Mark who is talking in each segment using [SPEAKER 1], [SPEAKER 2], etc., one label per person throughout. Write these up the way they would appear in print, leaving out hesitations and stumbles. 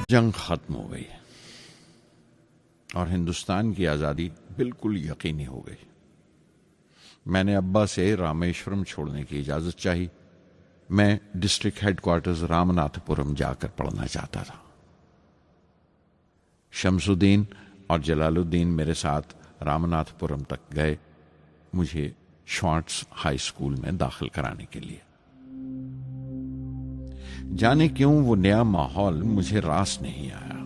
[SPEAKER 1] जंग खत्म हो गई और हिंदुस्तान की आज़ादी बिल्कुल यकीनी हो गई। मैंने अब्बा से रामेश्वरम छोड़ने की इजाज़त चाही। मैं डिस्ट्रिक्ट हेडक्वार्टर्स रामनाथपुरम जाकर पढ़ना चाहता था। शमसुद्दीन और जलालुद्दीन मेरे साथ रामनाथपुरम तक गए मुझे श्वार्ट्स हाई स्कूल में दाखिल कराने के लिए। जाने क्यों वो नया माहौल मुझे रास नहीं आया।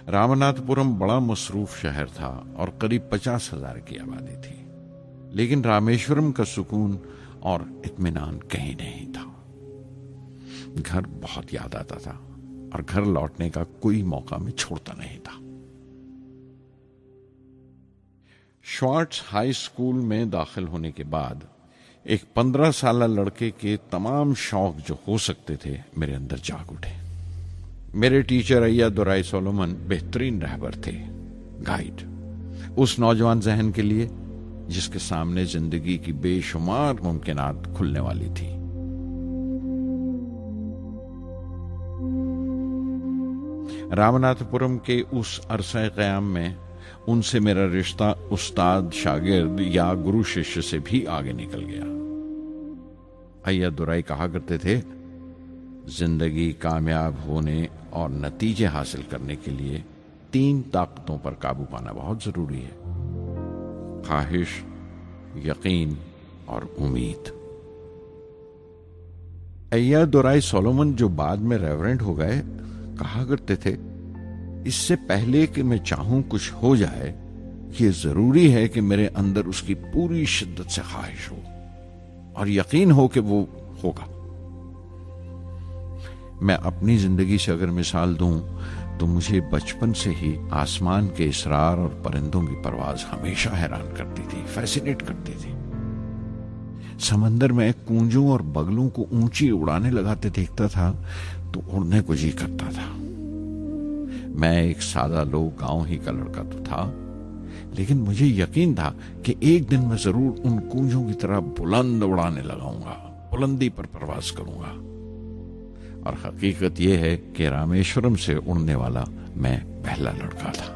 [SPEAKER 1] रामनाथपुरम बड़ा मसरूफ शहर था और करीब 50,000 की आबादी थी, लेकिन रामेश्वरम का सुकून और इत्मीनान कहीं नहीं था। घर बहुत याद आता था और घर लौटने का कोई मौका मैं छोड़ता नहीं था। श्वार्ट्स हाई स्कूल में दाखिल होने के बाद एक 15 साल लड़के के तमाम शौक जो हो सकते थे मेरे अंदर जाग उठे। मेरे टीचर अय्यादुराई सोलोमन बेहतरीन रहबर थे, गाइड, उस नौजवान जहन के लिए जिसके सामने जिंदगी की बेशुमार मुमकिनात खुलने वाली थी। रामनाथपुरम के उस अरसा क़याम में उनसे मेरा रिश्ता उस्ताद शागिर्द या गुरु शिष्य से भी आगे निकल गया। अय्यादुराई कहा करते थे, जिंदगी कामयाब होने और नतीजे हासिल करने के लिए 3 ताकतों पर काबू पाना बहुत जरूरी है: ख्वाहिश, यकीन और उम्मीद। अय्यादुराई सोलोमन, जो बाद में रेवरेंड हो गए, कहा करते थे, इससे पहले कि मैं चाहूं कुछ हो जाए, ये जरूरी है कि मेरे अंदर उसकी पूरी शिद्दत से ख्वाहिश हो और यकीन हो कि वो होगा। मैं अपनी जिंदगी से अगर मिसाल दूं तो मुझे बचपन से ही आसमान के इसरार और परिंदों की परवाज हमेशा हैरान करती थी, फैसिनेट करती थी। समंदर में कूंजों और बगलों को ऊंची उड़ाने लगाते देखता था तो उड़ने को जी करता था। मैं एक सादा लोग गांव ही का लड़का तो था, लेकिन मुझे यकीन था कि एक दिन मैं जरूर उन कूंजों की तरह बुलंद उड़ाने लगाऊंगा, बुलंदी पर परवाज करूंगा। और हकीकत यह है कि रामेश्वरम से उड़ने वाला मैं पहला लड़का था।